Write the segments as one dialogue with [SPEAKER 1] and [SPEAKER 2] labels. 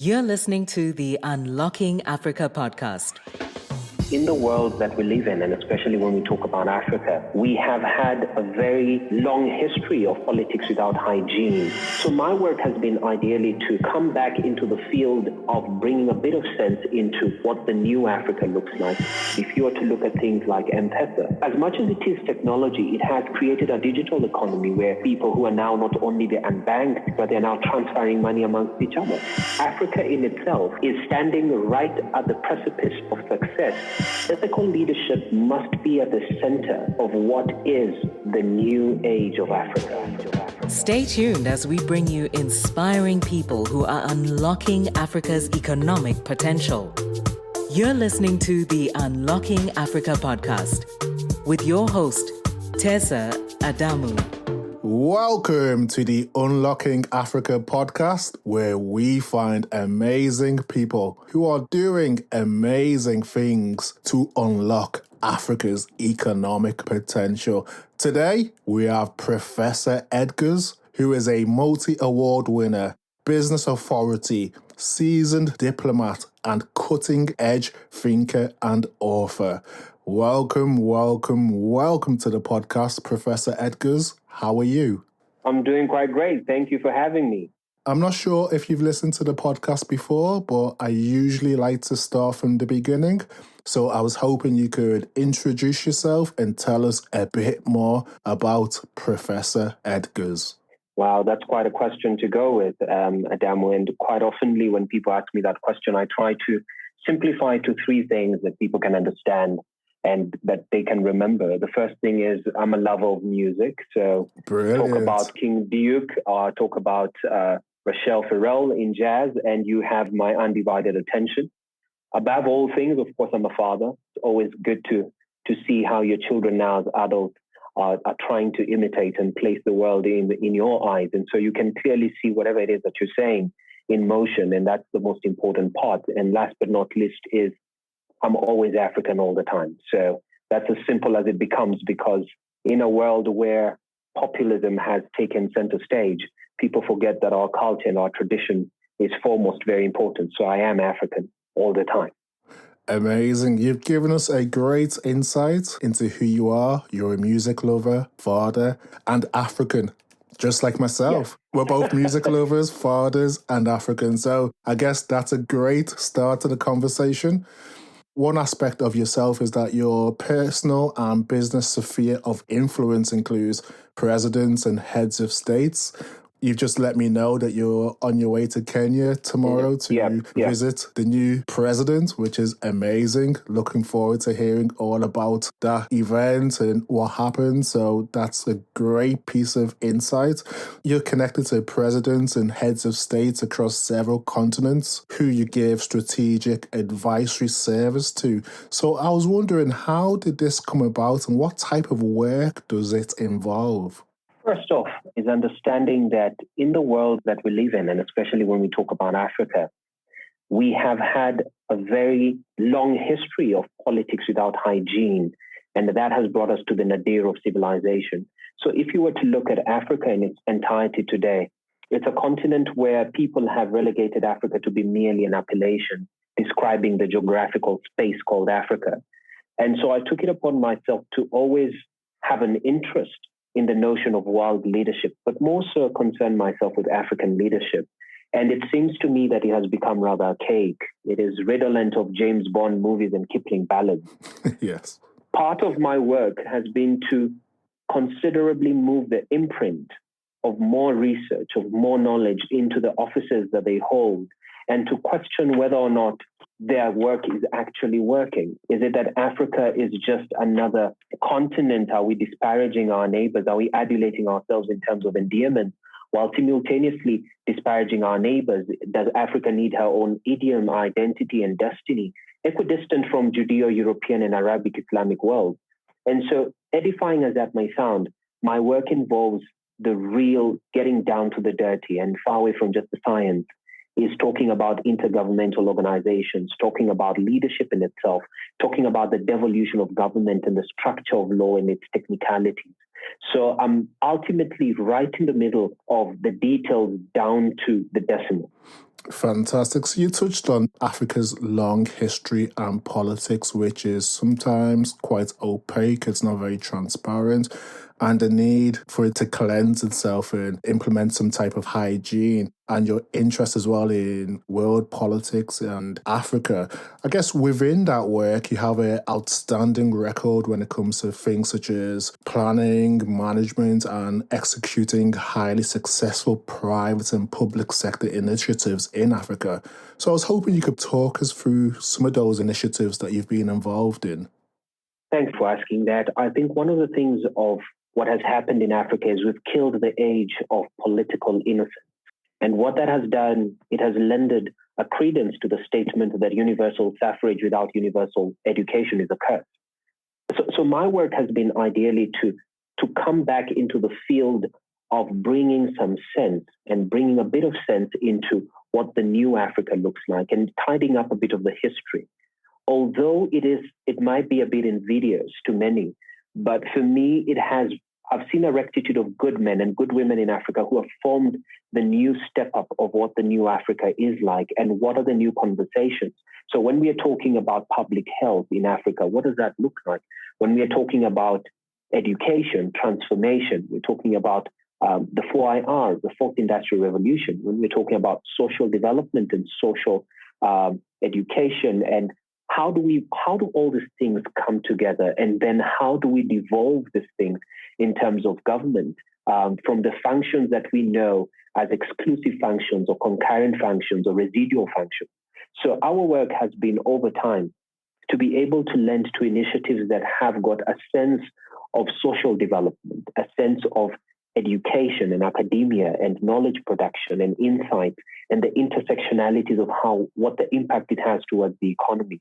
[SPEAKER 1] You're listening to the Unlocking Africa podcast.
[SPEAKER 2] In the world that we live in, and especially when we talk about Africa, we have had a very long history of politics without hygiene. So my work has been ideally to come back into the field of bringing a bit of sense into what the new Africa looks like. If you were to look at things like M-Pesa, as much as it is technology, it has created a digital economy where people who are now not only unbanked, but they're now transferring money amongst each other. Africa in itself is standing right at the precipice of success. Ethical leadership must be at the center of what is the new age of Africa.
[SPEAKER 1] Stay tuned as we bring you inspiring people who are unlocking Africa's economic potential. You're listening to the Unlocking Africa podcast with your host, Tessa Adamu.
[SPEAKER 3] Welcome to the Unlocking Africa podcast, where we find amazing people who are doing amazing things to unlock Africa's economic potential. Today, we have Professor Edgars, who is a multi-award winner, business authority, seasoned diplomat, and cutting-edge thinker and author. Welcome to the podcast, Professor Edgars. How are you?
[SPEAKER 2] I'm doing quite great. Thank you for having me.
[SPEAKER 3] I'm not sure if you've listened to the podcast before, but I usually like to start from the beginning. So I was hoping you could introduce yourself and tell us a bit more about Professor Edgars.
[SPEAKER 2] Wow, that's quite a question to go with, Adamu. And quite oftenly when people ask me that question, I try to simplify to three things that people can understand and that they can remember. The first thing is I'm a lover of music. So
[SPEAKER 3] Brilliant.
[SPEAKER 2] Talk about King Duke, or talk about Rachelle Ferrell in jazz, and you have my undivided attention. Above all things, of course, I'm a father. It's always good to see how your children now as adults are trying to imitate and place the world in your eyes. And so you can clearly see whatever it is that you're saying in motion. And that's the most important part. And last but not least is I'm always African all the time. So that's as simple as it becomes, because in a world where populism has taken center stage, people forget that our culture and our tradition is foremost very important. So I am African all the time.
[SPEAKER 3] Amazing. You've given us a great insight into who you are. You're a music lover, father, and African, just like myself. Yeah. We're both music lovers, fathers, and African. So I guess that's a great start to the conversation. One aspect of yourself is that your personal and business sphere of influence includes presidents and heads of states. You've just let me know that you're on your way to Kenya tomorrow to visit the new president, which is amazing. Looking forward to hearing all about that event and what happened. So that's a great piece of insight. You're connected to presidents and heads of states across several continents who you give strategic advisory service to. So I was wondering, how did this come about and what type of work does it involve?
[SPEAKER 2] First off is understanding that in the world that we live in, and especially when we talk about Africa, we have had a very long history of politics without hygiene, and that has brought us to the nadir of civilization. So if you were to look at Africa in its entirety today, it's a continent where people have relegated Africa to be merely an appellation describing the geographical space called Africa. And so I took it upon myself to always have an interest in the notion of world leadership, but more so concern myself with African leadership. And it seems to me that it has become rather archaic. It is redolent of James Bond movies and Kipling ballads.
[SPEAKER 3] Yes.
[SPEAKER 2] Part of my work has been to considerably move the imprint of more research, of more knowledge into the offices that they hold, and to question whether or not their work is actually working. Is it that Africa is just another continent? Are we disparaging our neighbors? Are we adulating ourselves in terms of endearment while simultaneously disparaging our neighbors? Does Africa need her own idiom, identity, and destiny, equidistant from Judeo-European and Arabic Islamic world? And so, edifying as that may sound, my work involves the real getting down to the dirty and far away from just the science. Is talking about intergovernmental organizations, talking about leadership in itself, talking about the devolution of government and the structure of law and its technicalities. So I'm ultimately right in the middle of the details down to the decimal.
[SPEAKER 3] Fantastic. So you touched on Africa's long history and politics, which is sometimes quite opaque. It's not very transparent. And the need for it to cleanse itself and implement some type of hygiene, and your interest as well in world politics and Africa. I guess within that work, you have an outstanding record when it comes to things such as planning, management, and executing highly successful private and public sector initiatives in Africa. So I was hoping you could talk us through some of those initiatives that you've been involved in.
[SPEAKER 2] Thanks for asking that. I think one of the things of what has happened in Africa is we've killed the age of political innocence. And what that has done, it has lended a credence to the statement that universal suffrage without universal education is a curse. So my work has been ideally to come back into the field of bringing some sense and bringing a bit of sense into what the new Africa looks like and tidying up a bit of the history. Although it might be a bit invidious to many, but for me, I've seen a rectitude of good men and good women in Africa who have formed the new step up of what the new Africa is like and what are the new conversations. So when we are talking about public health in Africa, what does that look like? When we are talking about education, transformation, we're talking about the 4IR, the fourth industrial revolution. When we're talking about social development and social education, and how do all these things come together, and then how do we devolve these things in terms of government from the functions that we know as exclusive functions or concurrent functions or residual functions. So our work has been over time to be able to lend to initiatives that have got a sense of social development, a sense of education and academia and knowledge production and insight and the intersectionalities of what the impact it has towards the economy.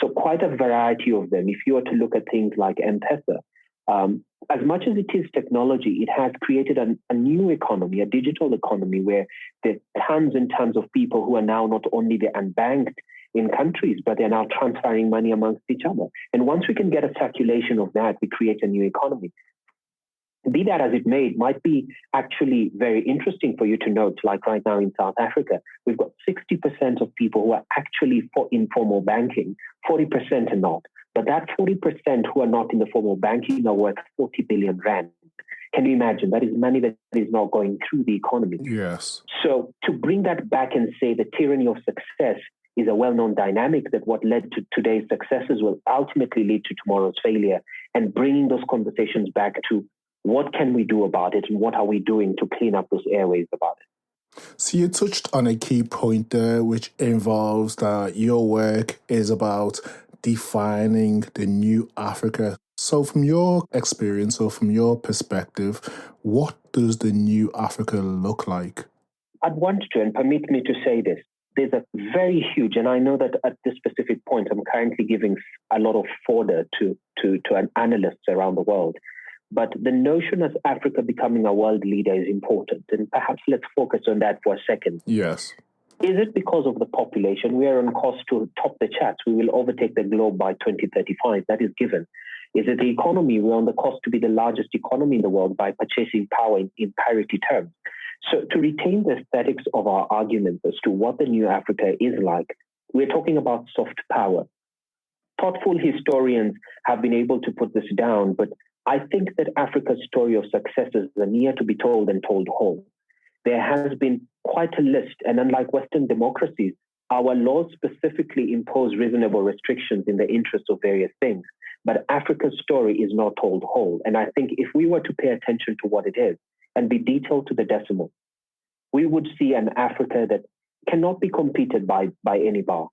[SPEAKER 2] So quite a variety of them. If you were to look at things like M-Pesa, as much as it is technology, it has created a new economy, a digital economy, where there are tons and tons of people who are now not only the unbanked in countries, but they're now transferring money amongst each other. And once we can get a circulation of that, we create a new economy. Be that as it may, it might be actually very interesting for you to note, like right now in South Africa, we've got 60% of people who are actually for informal banking, 40% are not. But that 40% who are not in the formal banking are worth 40 billion rand. Can you imagine? That is money that is not going through the economy.
[SPEAKER 3] Yes.
[SPEAKER 2] So to bring that back and say the tyranny of success is a well-known dynamic, that what led to today's successes will ultimately lead to tomorrow's failure, and bringing those conversations back to what can we do about it and what are we doing to clean up those airways about it.
[SPEAKER 3] So you touched on a key point there, which involves that your work is about defining the new Africa. So from your experience or from your perspective, what does the new Africa look like?
[SPEAKER 2] I'd want to, and permit me to say this, there's a very huge, and I know that at this specific point, I'm currently giving a lot of fodder to analysts around the world. But the notion of Africa becoming a world leader is important. And perhaps let's focus on that for a second.
[SPEAKER 3] Yes.
[SPEAKER 2] Is it because of the population? We are on course to top the charts. We will overtake the globe by 2035. That is given. Is it the economy? We're on the course to be the largest economy in the world by purchasing power in parity terms. So to retain the aesthetics of our arguments as to what the new Africa is like, we're talking about soft power. Thoughtful historians have been able to put this down, but I think that Africa's story of successes are near to be told and told whole. There has been quite a list, and unlike Western democracies, our laws specifically impose reasonable restrictions in the interest of various things. But Africa's story is not told whole. And I think if we were to pay attention to what it is and be detailed to the decimal, we would see an Africa that cannot be competed by any bar.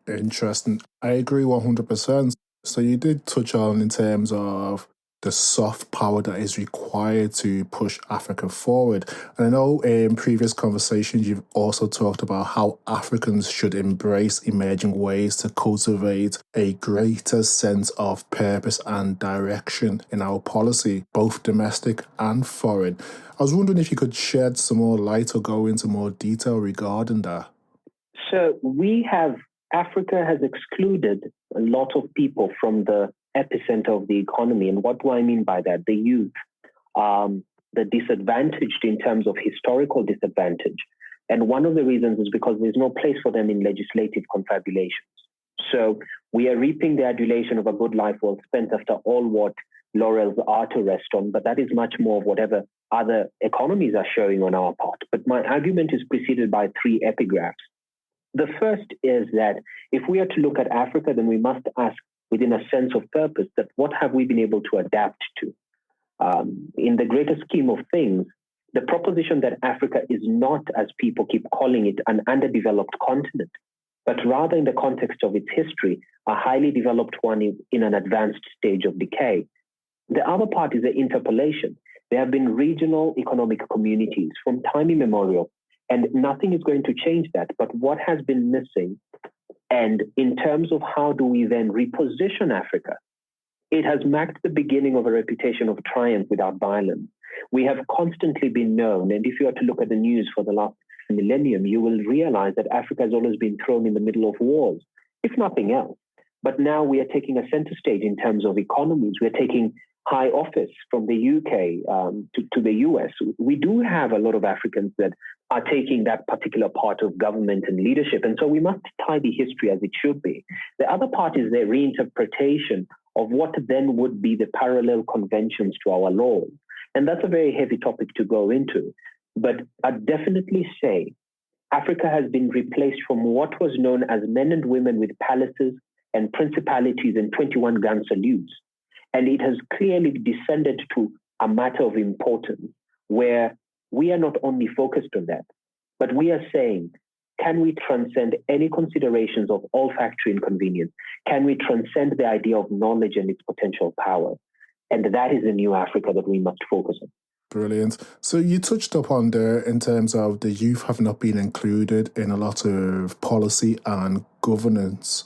[SPEAKER 3] Interesting. I agree 100%. So you did touch on in terms of the soft power that is required to push Africa forward. And I know in previous conversations, you've also talked about how Africans should embrace emerging ways to cultivate a greater sense of purpose and direction in our policy, both domestic and foreign. I was wondering if you could shed some more light or go into more detail regarding that.
[SPEAKER 2] So Africa has excluded a lot of people from the epicenter of the economy. And what do I mean by that? The youth, the disadvantaged in terms of historical disadvantage. And one of the reasons is because there's no place for them in legislative confabulations. So we are reaping the adulation of a good life well spent after all what laurels are to rest on, but that is much more of whatever other economies are showing on our part. But my argument is preceded by three epigraphs. The first is that if we are to look at Africa, then we must ask within a sense of purpose that what have we been able to adapt to? In the greater scheme of things, the proposition that Africa is not, as people keep calling it, an underdeveloped continent, but rather in the context of its history, a highly developed one in an advanced stage of decay. The other part is the interpolation. There have been regional economic communities from time immemorial, and nothing is going to change that. But what has been missing, and in terms of how do we then reposition Africa, it has marked the beginning of a reputation of triumph without violence. We have constantly been known, and if you are to look at the news for the last millennium, you will realize that Africa has always been thrown in the middle of wars, if nothing else. But now we are taking a center stage in terms of economies. We're taking high office from the UK to the US. We do have a lot of Africans that are taking that particular part of government and leadership. And so we must tie the history as it should be. The other part is the reinterpretation of what then would be the parallel conventions to our laws. And that's a very heavy topic to go into. But I'd definitely say Africa has been replaced from what was known as men and women with palaces and principalities and 21-gun salutes. And it has clearly descended to a matter of importance where we are not only focused on that, but we are saying, can we transcend any considerations of olfactory inconvenience? Can we transcend the idea of knowledge and its potential power? And that is the new Africa that we must focus on.
[SPEAKER 3] Brilliant. So you touched upon there in terms of the youth have not been included in a lot of policy and governance.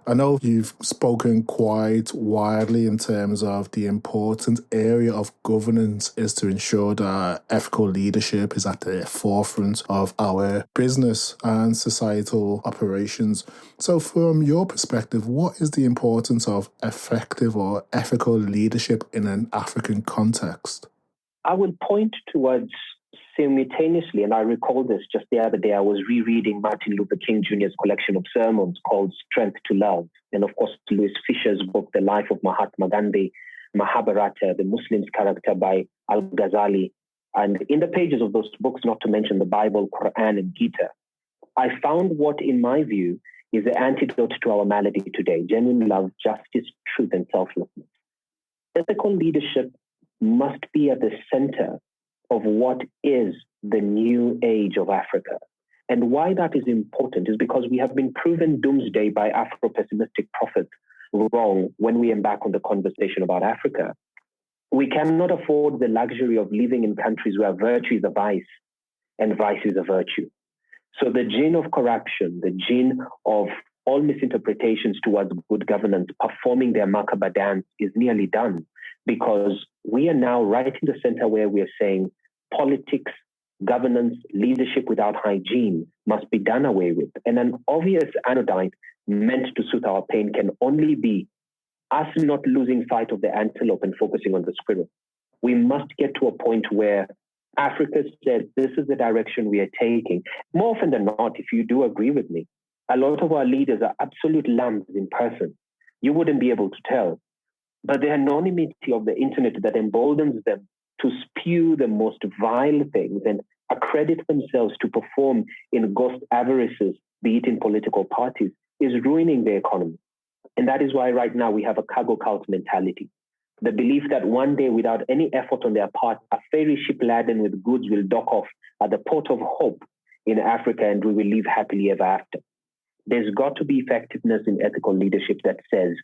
[SPEAKER 3] I know you've spoken quite widely in terms of the important area of governance is to ensure that ethical leadership is at the forefront of our business and societal operations. So from your perspective, what is the importance of effective or ethical leadership in an African context?
[SPEAKER 2] I will point towards simultaneously, and I recall this just the other day, I was rereading Martin Luther King Jr.'s collection of sermons called Strength to Love. And of course, Louis Fisher's book, The Life of Mahatma Gandhi, Mahabharata, the Muslim's character by Al-Ghazali. And in the pages of those books, not to mention the Bible, Quran, and Gita, I found what, in my view, is the antidote to our malady today: genuine love, justice, truth, and selflessness. Ethical leadership must be at the center of what is the new age of Africa. And why that is important is because we have been proven doomsday by Afro-pessimistic prophets wrong when we embark on the conversation about Africa. We cannot afford the luxury of living in countries where virtue is a vice and vice is a virtue. So the gene of corruption, the gene of all misinterpretations towards good governance performing their Makaba dance is nearly done, because we are now right in the center where we are saying politics, governance, leadership without hygiene must be done away with. And an obvious anodyne meant to soothe our pain can only be us not losing sight of the antelope and focusing on the squirrel. We must get to a point where Africa said, this is the direction we are taking. More often than not, if you do agree with me, a lot of our leaders are absolute lambs in person. You wouldn't be able to tell. But the anonymity of the internet that emboldens them to spew the most vile things and accredit themselves to perform in ghost avarices, be it in political parties, is ruining the economy. And that is why right now we have a cargo cult mentality. The belief that one day, without any effort on their part, a ferry ship laden with goods will dock off at the port of hope in Africa and we will live happily ever after. There's got to be effectiveness in ethical leadership that says,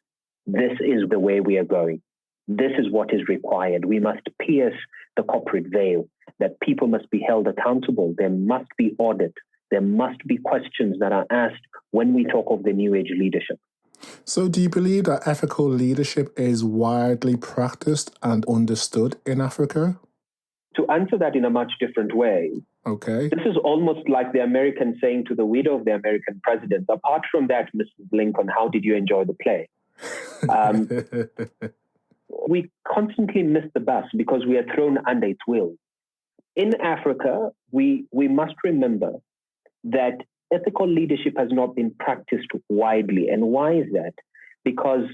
[SPEAKER 2] this is the way we are going. This is what is required. We must pierce the corporate veil, that people must be held accountable. There must be audit. There must be questions that are asked when we talk of the new age leadership.
[SPEAKER 3] So do you believe that ethical leadership is widely practiced and understood in Africa?
[SPEAKER 2] To answer that in a much different way,
[SPEAKER 3] okay,
[SPEAKER 2] this is almost like the American saying to the widow of the American president, apart from that, Mrs. Lincoln, how did you enjoy the play? We constantly miss the bus because we are thrown under its will. In Africa, we must remember that ethical leadership has not been practiced widely. And why is that? Because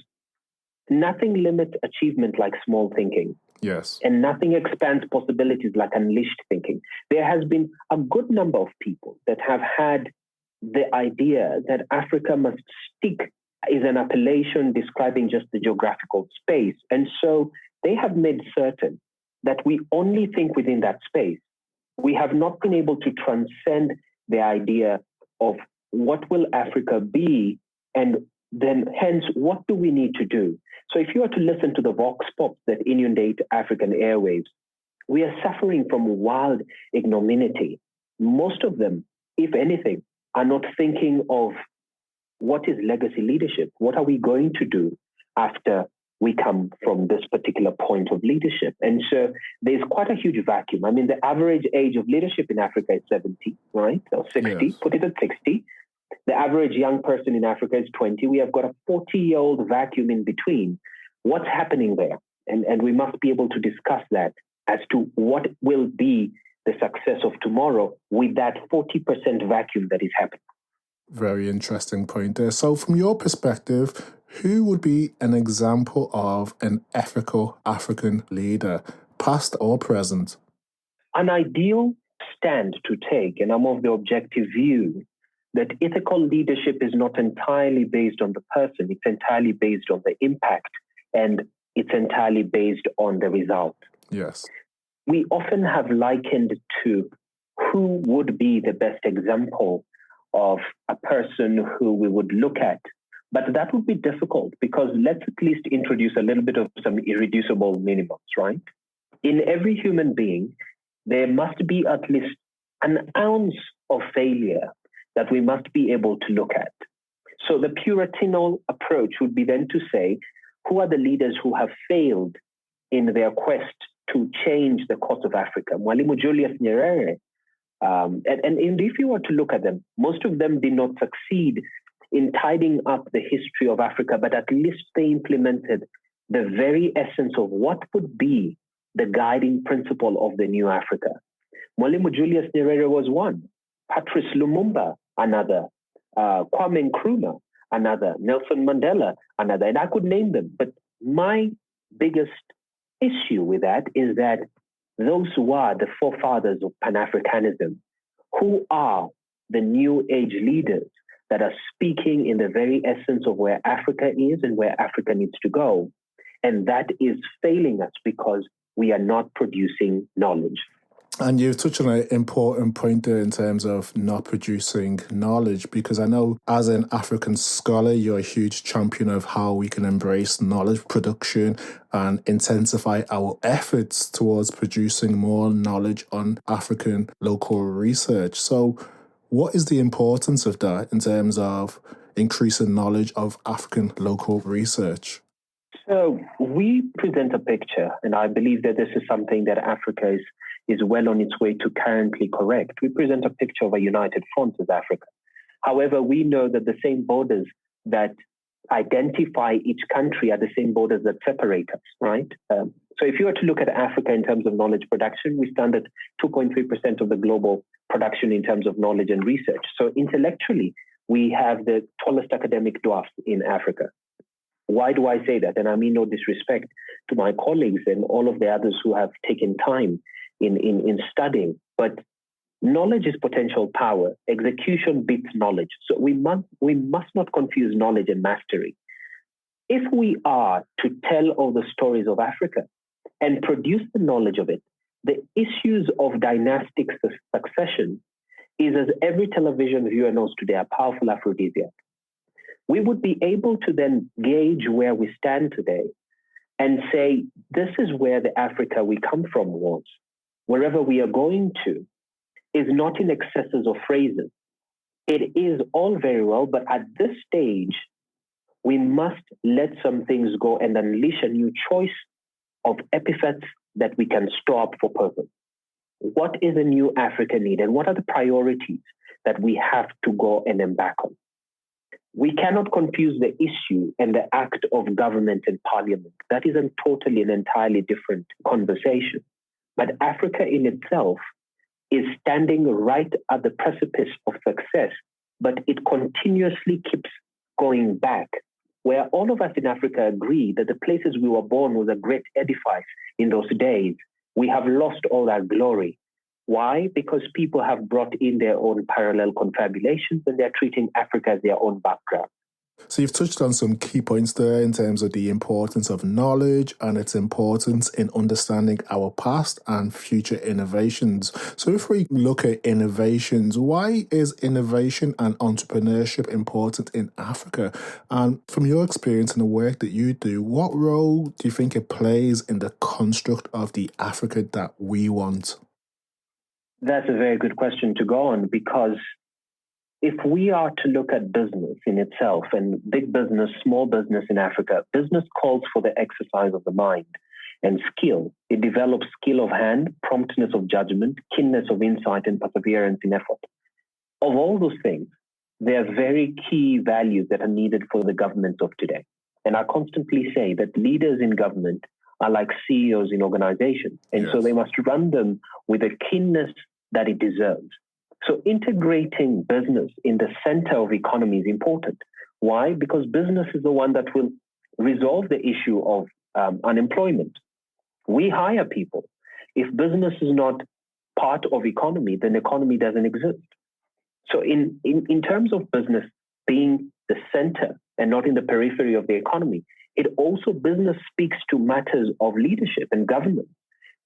[SPEAKER 2] nothing limits achievement like small thinking.
[SPEAKER 3] Yes.
[SPEAKER 2] And nothing expands possibilities like unleashed thinking. There has been a good number of people that have had the idea that Africa must stick is an appellation describing just the geographical space. And so they have made certain that we only think within that space. We have not been able to transcend the idea of what will Africa be, and then hence, what do we need to do? So if you were to listen to the vox pops that inundate African airwaves, we are suffering from wild ignominy. Most of them, if anything, are not thinking of what is legacy leadership? What are we going to do after we come from this particular point of leadership? And so there's quite a huge vacuum. I mean, the average age of leadership in Africa is 70, right? Or 60, yes. Put it at 60. The average young person in Africa is 20. We have got a 40-year-old vacuum in between. What's happening there? And we must be able to discuss that as to what will be the success of tomorrow with that 40% vacuum that is happening.
[SPEAKER 3] Very interesting point there. So from your perspective, who would be an example of an ethical African leader, past or present?
[SPEAKER 2] An ideal stand to take, and I'm of the objective view, that ethical leadership is not entirely based on the person, it's entirely based on the impact, and it's entirely based on the result.
[SPEAKER 3] Yes.
[SPEAKER 2] We often have likened to who would be the best example of a person who we would look at. But that would be difficult because let's at least introduce a little bit of some irreducible minimums, right? In every human being, there must be at least an ounce of failure that we must be able to look at. So the Puritanal approach would be then to say, who are the leaders who have failed in their quest to change the course of Africa? Mwalimu Julius Nyerere, and if you were to look at them, most of them did not succeed in tidying up the history of Africa, but at least they implemented the very essence of what would be the guiding principle of the new Africa. Mwalimu Julius Nyerere was one, Patrice Lumumba, another, Kwame Nkrumah, another, Nelson Mandela, another, and I could name them. But my biggest issue with that is that those who are the forefathers of Pan-Africanism, who are the new age leaders that are speaking in the very essence of where Africa is and where Africa needs to go. And that is failing us because we are not producing knowledge.
[SPEAKER 3] And you've touched on an important point there in terms of not producing knowledge, because I know as an African scholar, you're a huge champion of how we can embrace knowledge production and intensify our efforts towards producing more knowledge on African local research. So what is the importance of that in terms of increasing knowledge of African local research?
[SPEAKER 2] So we present a picture, and I believe that this is something that Africa is well on its way to currently correct. We present a picture of a united front as Africa. However, we know that the same borders that identify each country are the same borders that separate us, right? So if you were to look at Africa in terms of knowledge production, we stand at 2.3% of the global production in terms of knowledge and research. So intellectually, we have the tallest academic dwarf in Africa. Why do I say that? And I mean no disrespect to my colleagues and all of the others who have taken time in studying, but knowledge is potential power. Execution beats knowledge. So we must not confuse knowledge and mastery. If we are to tell all the stories of Africa and produce the knowledge of it, the issues of dynastic succession is, as every television viewer knows today, a powerful aphrodisiac. We would be able to then gauge where we stand today and say, this is where the Africa we come from was. Wherever we are going to is not in excesses of phrases. It is all very well, but at this stage, we must let some things go and unleash a new choice of epithets that we can store up for purpose. What is a new Africa need, and what are the priorities that we have to go and embark on? We cannot confuse the issue and the act of government and parliament. That is a totally and entirely different conversation. But Africa in itself is standing right at the precipice of success, but it continuously keeps going back, where all of us in Africa agree that the places we were born was a great edifice in those days. We have lost all that glory. Why? Because people have brought in their own parallel confabulations and they're treating Africa as their own background.
[SPEAKER 3] So you've touched on some key points there in terms of the importance of knowledge and its importance in understanding our past and future innovations. So if we look at innovations, why is innovation and entrepreneurship important in Africa? And from your experience and the work that you do, what role do you think it plays in the construct of the Africa that we want?
[SPEAKER 2] That's a very good question to go on, because if we are to look at business in itself, and big business, small business in Africa, business calls for the exercise of the mind and skill. It develops skill of hand, promptness of judgment, keenness of insight, and perseverance in effort. Of all those things, there are very key values that are needed for the governments of today. And I constantly say that leaders in government are like CEOs in organizations. And so they must run them with a keenness that it deserves. So integrating business in the center of economy is important. Why? Because business is the one that will resolve the issue of unemployment. We hire people. If business is not part of economy, then economy doesn't exist. So in terms of business being the center and not in the periphery of the economy, it also, business speaks to matters of leadership and governance.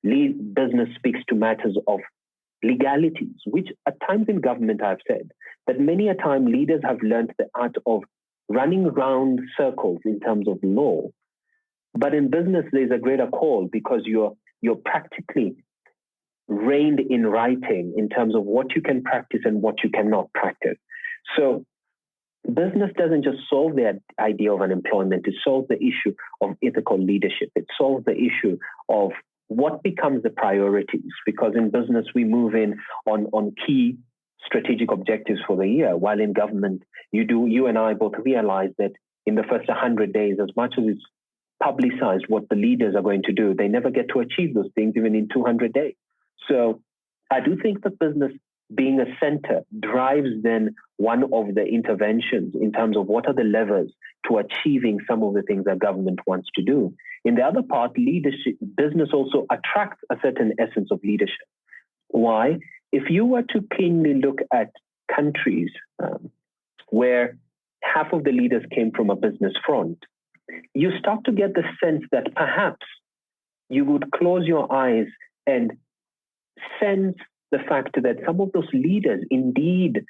[SPEAKER 2] Business speaks to matters of legalities, which at times in government I've said that many a time leaders have learned the art of running around circles in terms of law. But in business, there's a greater call, because you're practically reined in writing in terms of what you can practice and what you cannot practice. So business doesn't just solve the idea of unemployment, it solves the issue of ethical leadership. It solves the issue of what becomes the priorities, because in business we move in on key strategic objectives for the year, while in government you and I both realize that in the first 100 days, as much as it's publicized what the leaders are going to do, they never get to achieve those things even in 200 days. So I do think that business being a center drives then one of the interventions in terms of what are the levers to achieving some of the things that government wants to do. In the other part, leadership, business also attracts a certain essence of leadership. Why? If you were to keenly look at countries where half of the leaders came from a business front, you start to get the sense that perhaps you would close your eyes and sense the fact that some of those leaders indeed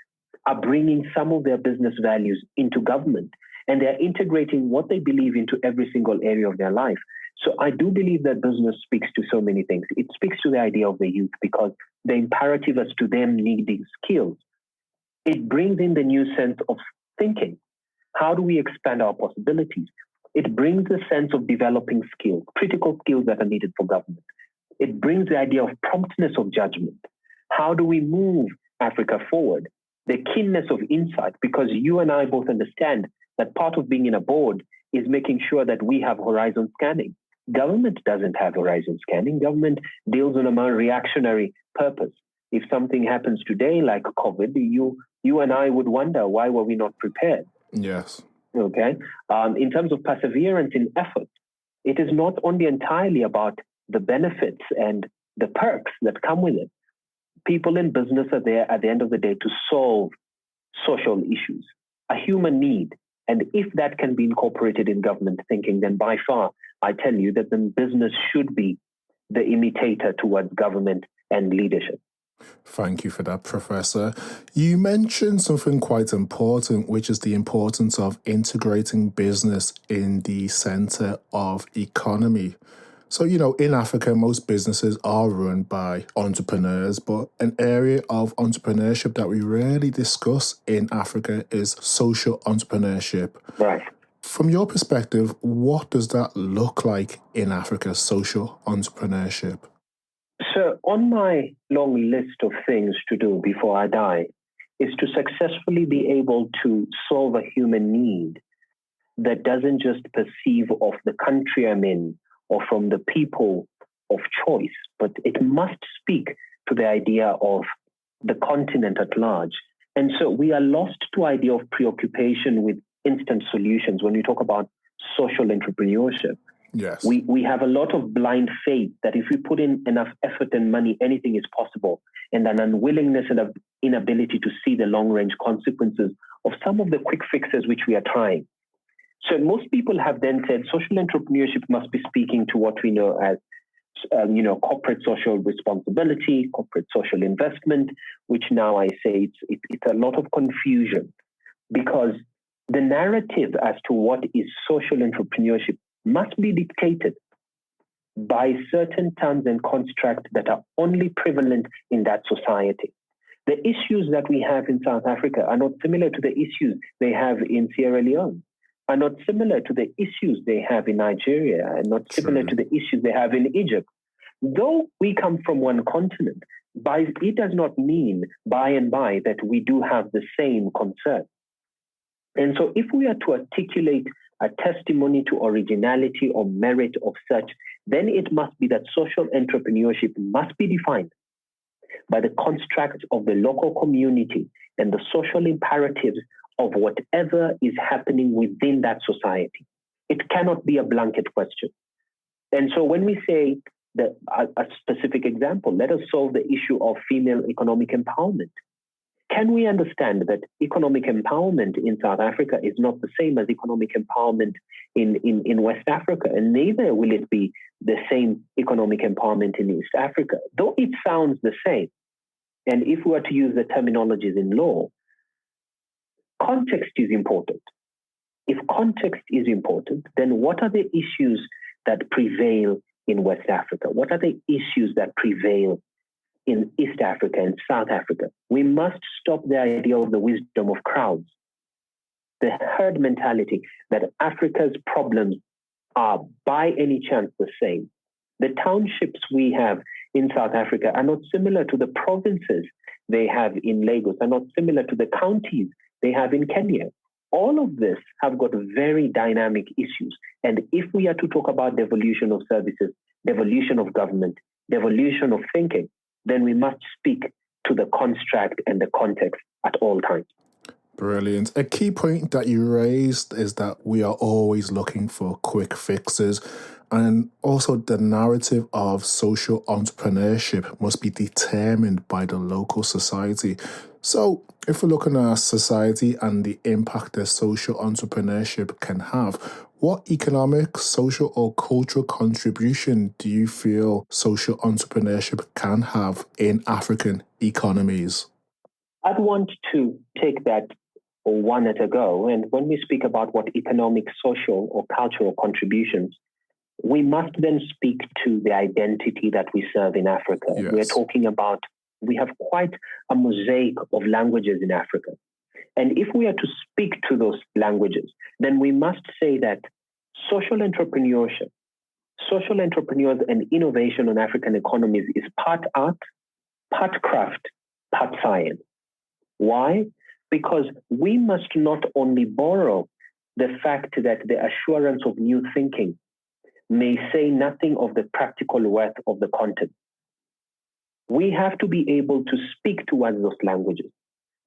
[SPEAKER 2] are bringing some of their business values into government, and they're integrating what they believe into every single area of their life. So I do believe that business speaks to so many things. It speaks to the idea of the youth, because the imperative is to them needing skills. It brings in the new sense of thinking. How do we expand our possibilities? It brings a sense of developing skills, critical skills that are needed for government. It brings the idea of promptness of judgment. How do we move Africa forward? The keenness of insight, because you and I both understand that part of being in a board is making sure that we have horizon scanning. Government doesn't have horizon scanning. Government deals on a more reactionary purpose. If something happens today, like COVID, you and I would wonder, why were we not prepared?
[SPEAKER 3] Yes.
[SPEAKER 2] Okay. In terms of perseverance in effort, it is not only entirely about the benefits and the perks that come with it. People in business are there at the end of the day to solve social issues, a human need. And if that can be incorporated in government thinking, then by far, I tell you that the business should be the imitator towards government and leadership.
[SPEAKER 3] Thank you for that, Professor. You mentioned something quite important, which is the importance of integrating business in the center of economy. So, in Africa, most businesses are run by entrepreneurs, but an area of entrepreneurship that we rarely discuss in Africa is social entrepreneurship.
[SPEAKER 2] Right.
[SPEAKER 3] From your perspective, what does that look like in Africa, social entrepreneurship?
[SPEAKER 2] So on my long list of things to do before I die is to successfully be able to solve a human need that doesn't just perceive of the country I'm in or from the people of choice, but it must speak to the idea of the continent at large. And so we are lost to idea of preoccupation with instant solutions when we talk about social entrepreneurship.
[SPEAKER 3] Yes.
[SPEAKER 2] We have a lot of blind faith that if we put in enough effort and money, anything is possible, and an unwillingness and an inability to see the long-range consequences of some of the quick fixes which we are trying. So most people have then said social entrepreneurship must be speaking to what we know as corporate social responsibility, corporate social investment, which now I say it's a lot of confusion, because the narrative as to what is social entrepreneurship must be dictated by certain terms and constructs that are only prevalent in that society. The issues that we have in South Africa are not similar to the issues they have in Sierra Leone, are not similar to the issues they have in Nigeria, and not similar to the issues they have in Egypt. Though we come from one continent, it does not mean by and by that we do have the same concern. And so if we are to articulate a testimony to originality or merit of such, then it must be that social entrepreneurship must be defined by the constructs of the local community and the social imperatives of whatever is happening within that society. It cannot be a blanket question. And so when we say that a specific example, let us solve the issue of female economic empowerment. Can we understand that economic empowerment in South Africa is not the same as economic empowerment in West Africa, and neither will it be the same economic empowerment in East Africa, though it sounds the same. And if we were to use the terminologies in law, context is important. If context is important, then what are the issues that prevail in West Africa? What are the issues that prevail in East Africa and South Africa? We must stop the idea of the wisdom of crowds, the herd mentality that Africa's problems are by any chance the same. The townships we have in South Africa are not similar to the provinces they have in Lagos, are not similar to the counties they have in Kenya. All of this have got very dynamic issues. And if we are to talk about devolution of services, devolution of government, devolution of thinking, then we must speak to the construct and the context at all times.
[SPEAKER 3] Brilliant. A key point that you raised is that we are always looking for quick fixes, and also the narrative of social entrepreneurship must be determined by the local society. So if we're looking at society and the impact that social entrepreneurship can have, what economic, social, or cultural contribution do you feel social entrepreneurship can have in African economies?
[SPEAKER 2] I'd want to take that one at a go. And when we speak about what economic, social, or cultural contributions, we must then speak to the identity that we serve in Africa.
[SPEAKER 3] Yes.
[SPEAKER 2] We're talking about, we have quite a mosaic of languages in Africa. And if we are to speak to those languages, then we must say that social entrepreneurship, social entrepreneurs and innovation on African economies is part art, part craft, part science. Why? Because we must not only borrow the fact that the assurance of new thinking may say nothing of the practical worth of the content. We have to be able to speak towards those languages.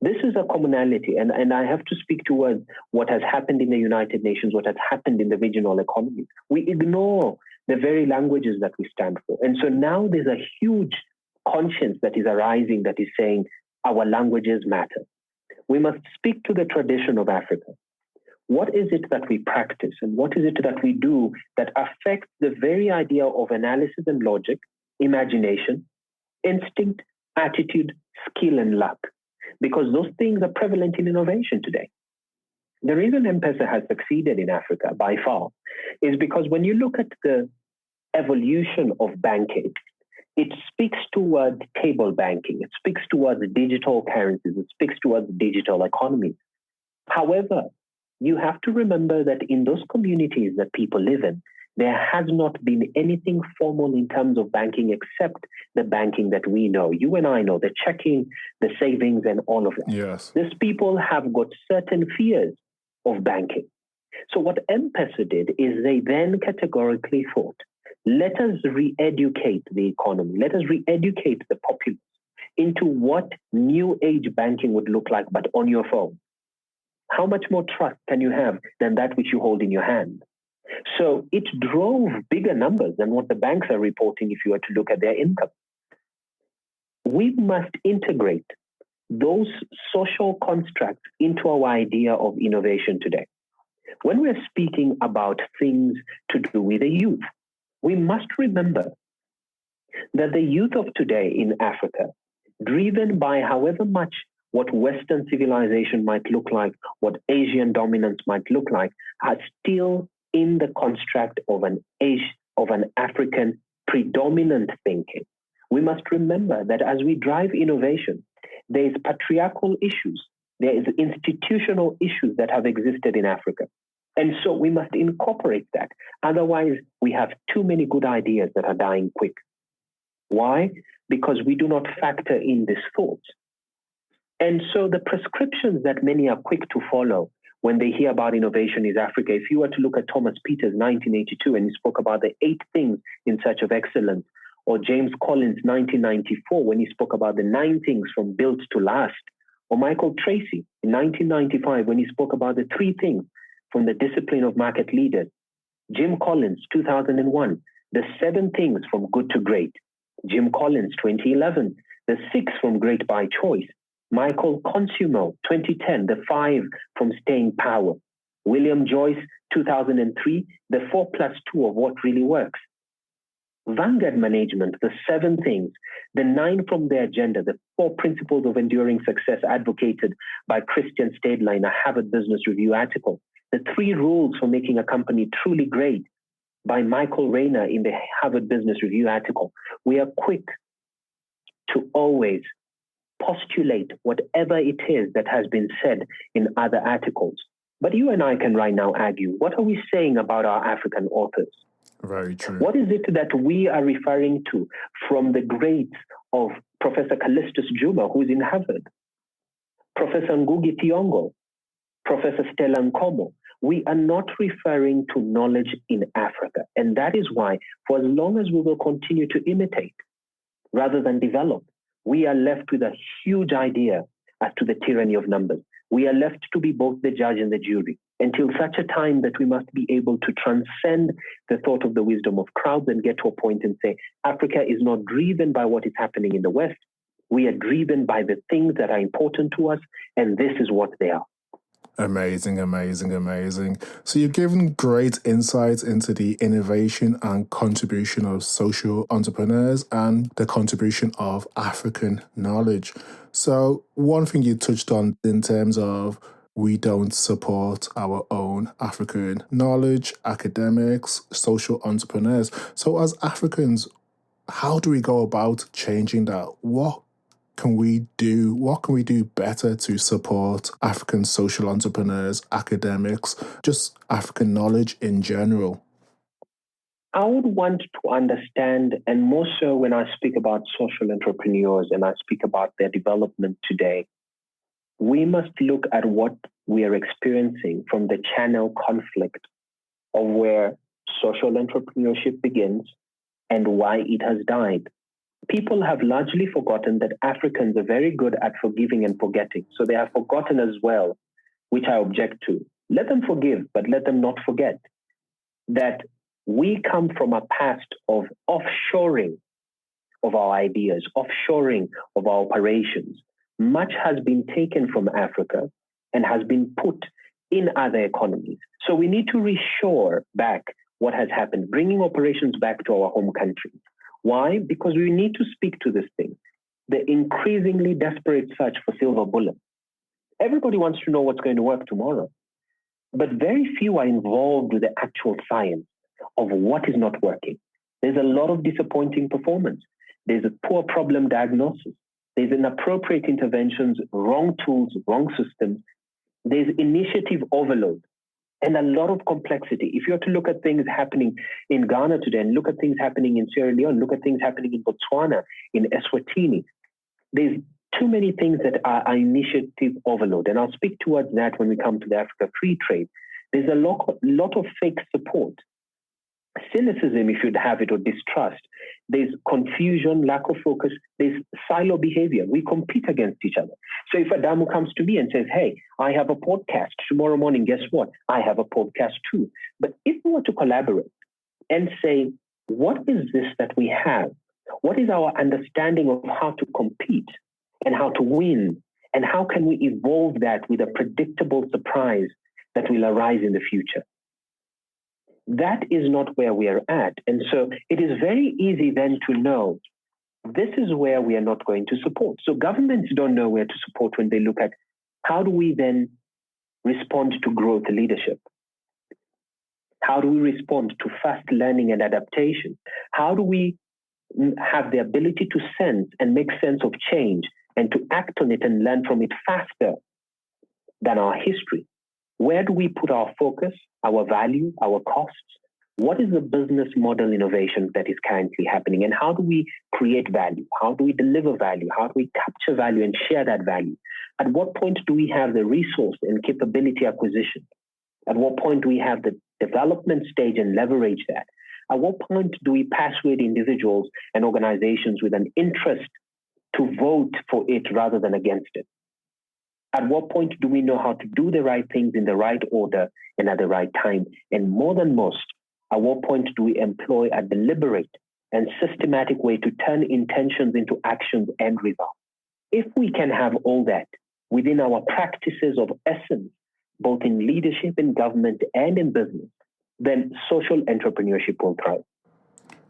[SPEAKER 2] This is a commonality, and I have to speak towards what has happened in the United Nations, what has happened in the regional economies. We ignore the very languages that we stand for. And so now there's a huge conscience that is arising that is saying our languages matter. We must speak to the tradition of Africa. What is it that we practice, and what is it that we do that affects the very idea of analysis and logic, imagination, instinct, attitude, skill, and luck? Because those things are prevalent in innovation today. The reason M-Pesa has succeeded in Africa by far is because when you look at the evolution of banking, it speaks towards table banking, it speaks towards digital currencies, it speaks towards digital economies. However, you have to remember that in those communities that people live in, there has not been anything formal in terms of banking except the banking that we know. You and I know, the checking, the savings, and all of that.
[SPEAKER 3] Yes.
[SPEAKER 2] These people have got certain fears of banking. So what M-Pesa did is they then categorically thought, let us re-educate the economy. Let us re-educate the populace into what new age banking would look like, but on your phone. How much more trust can you have than that which you hold in your hand? So it drove bigger numbers than what the banks are reporting if you were to look at their income. We must integrate those social constructs into our idea of innovation today. When we're speaking about things to do with the youth, we must remember that the youth of today in Africa, driven by however much what Western civilization might look like, what Asian dominance might look like, are still in the construct of an African predominant thinking. We must remember that as we drive innovation, there is patriarchal issues, there is institutional issues that have existed in Africa. And so we must incorporate that. Otherwise, we have too many good ideas that are dying quick. Why? Because we do not factor in these thoughts. And so the prescriptions that many are quick to follow when they hear about innovation is Africa. If you were to look at Thomas Peters' 1982, and he spoke about the 8 things in search of excellence, or James Collins' 1994, when he spoke about the 9 things from built to last, or Michael Tracy in 1995, when he spoke about the 3 things from the discipline of market leaders, Jim Collins, 2001, the 7 things from good to great, Jim Collins, 2011, the 6 from great by choice, Michael Consumo, 2010, the 5 from staying power, William Joyce, 2003, the 4+2 of what really works, Vanguard Management, the 7 things, the 9 from the agenda, the 4 principles of enduring success advocated by Christian Stadler in a Harvard Business Review article, the 3 rules for making a company truly great by Michael Rayner in the Harvard Business Review article. We are quick to always postulate whatever it is that has been said in other articles. But you and I can right now argue, what are we saying about our African authors?
[SPEAKER 3] Very true.
[SPEAKER 2] What is it that we are referring to from the greats of Professor Callistus Juba, who's in Harvard, Professor Ngugi Thiong'o, Professor Stella Nkomo? We are not referring to knowledge in Africa. And that is why, for as long as we will continue to imitate rather than develop, we are left with a huge idea as to the tyranny of numbers. We are left to be both the judge and the jury until such a time that we must be able to transcend the thought of the wisdom of crowds and get to a point and say, Africa is not driven by what is happening in the West. We are driven by the things that are important to us, and this is what they are.
[SPEAKER 3] Amazing, amazing, amazing. So you've given great insights into the innovation and contribution of social entrepreneurs and the contribution of African knowledge. So one thing you touched on in terms of we don't support our own African knowledge, academics, social entrepreneurs. So as Africans, how do we go about changing that? What can we do better to support African social entrepreneurs, academics, just African knowledge in general?
[SPEAKER 2] I would want to understand, and more so when I speak about social entrepreneurs and I speak about their development today, we must look at what we are experiencing from the channel conflict of where social entrepreneurship begins and why it has died. People have largely forgotten that Africans are very good at forgiving and forgetting. So they have forgotten as well, which I object to. Let them forgive, but let them not forget that we come from a past of offshoring of our ideas, offshoring of our operations. Much has been taken from Africa and has been put in other economies. So we need to reshore back what has happened, bringing operations back to our home countries. Why? Because we need to speak to this thing, the increasingly desperate search for silver bullets. Everybody wants to know what's going to work tomorrow, but very few are involved with the actual science of what is not working. There's a lot of disappointing performance. There's a poor problem diagnosis. There's inappropriate interventions, wrong tools, wrong systems. There's initiative overload. And a lot of complexity. If you are to look at things happening in Ghana today and look at things happening in Sierra Leone, look at things happening in Botswana, in Eswatini, there's too many things that are initiative overload. And I'll speak towards that when we come to the Africa Free Trade. There's a lot of fake support. cynicism, if you'd have it, or distrust. There's confusion, lack of focus. There's silo behavior. We compete against each other. So if Adamu comes to me and says, hey, I have a podcast tomorrow morning, guess what? I have a podcast too. But if we were to collaborate and say, what is this that we have? What is our understanding of how to compete and how to win? And how can we evolve that with a predictable surprise that will arise in the future? That is not where we are at. And so it is very easy then to know this is where we are not going to support. So governments don't know where to support when they look at how do we then respond to growth leadership? How do we respond to fast learning and adaptation? How do we have the ability to sense and make sense of change and to act on it and learn from it faster than our history? Where do we put our focus, our value, our costs? What is the business model innovation that is currently happening? And how do we create value? How do we deliver value? How do we capture value and share that value? At what point do we have the resource and capability acquisition? At what point do we have the development stage and leverage that? At what point do we persuade individuals and organizations with an interest to vote for it rather than against it? At what point do we know how to do the right things in the right order and at the right time? And more than most, at what point do we employ a deliberate and systematic way to turn intentions into actions and results? If we can have all that within our practices of essence, both in leadership, in government, and in business, then social entrepreneurship will thrive.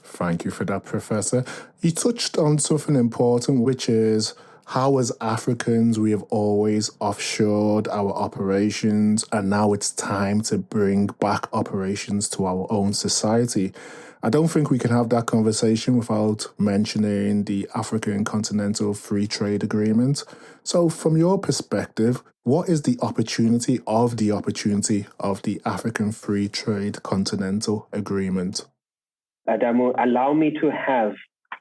[SPEAKER 3] Thank you for that, Professor. You touched on something important, which is how as Africans we have always offshored our operations, and now it's time to bring back operations to our own society. I don't think we can have that conversation without mentioning the African Continental Free Trade Agreement. So from your perspective, what is the opportunity of the African Free Trade Continental Agreement?
[SPEAKER 2] Adamu, allow me to have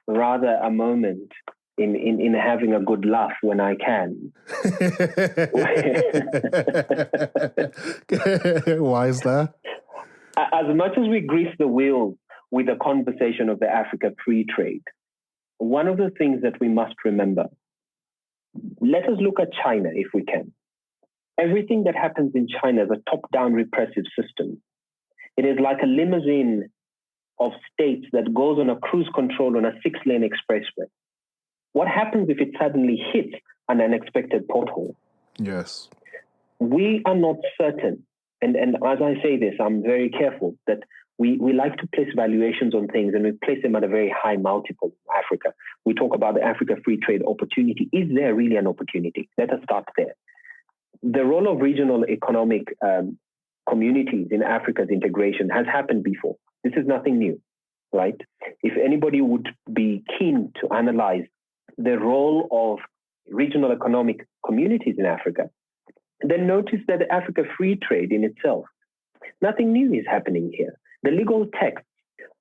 [SPEAKER 2] rather a moment in having a good laugh when I can.
[SPEAKER 3] Why is that?
[SPEAKER 2] As much as we grease the wheel with the conversation of the Africa free trade, one of the things that we must remember, let us look at China if we can. Everything that happens in China is a top-down repressive system. It is like a limousine of states that goes on a cruise control on a 6-lane expressway. What happens if it suddenly hits an unexpected pothole?
[SPEAKER 3] Yes.
[SPEAKER 2] We are not certain. And as I say this, I'm very careful that we like to place valuations on things and we place them at a very high multiple in Africa. We talk about the Africa free trade opportunity. Is there really an opportunity? Let us start there. The role of regional economic communities in Africa's integration has happened before. This is nothing new, right? If anybody would be keen to analyze the role of regional economic communities in Africa, then notice that the Africa free trade in itself, nothing new is happening here. The legal text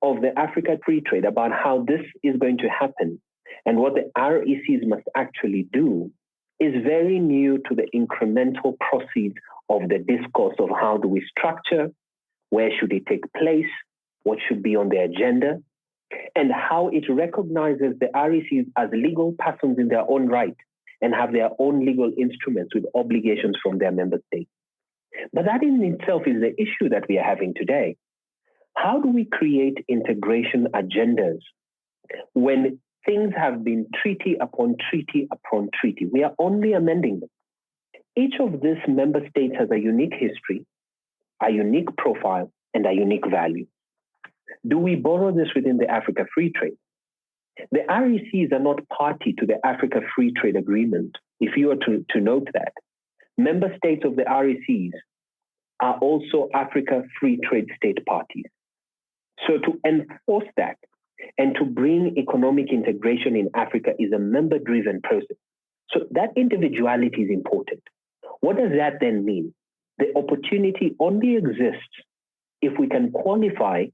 [SPEAKER 2] of the Africa free trade about how this is going to happen and what the RECs must actually do is very new to the incremental proceeds of the discourse of how do we structure, where should it take place, what should be on the agenda, and how it recognizes the RECs as legal persons in their own right and have their own legal instruments with obligations from their member states. But that in itself is the issue that we are having today. How do we create integration agendas when things have been treaty upon treaty upon treaty? We are only amending them. Each of these member states has a unique history, a unique profile, and a unique value. Do we borrow this within the Africa Free Trade? The RECs are not party to the Africa Free Trade Agreement. If you were to note that, member states of the RECs are also Africa Free Trade State parties. So to enforce that and to bring economic integration in Africa is a member-driven process. So that individuality is important. What does that then mean? The opportunity only exists if we can qualify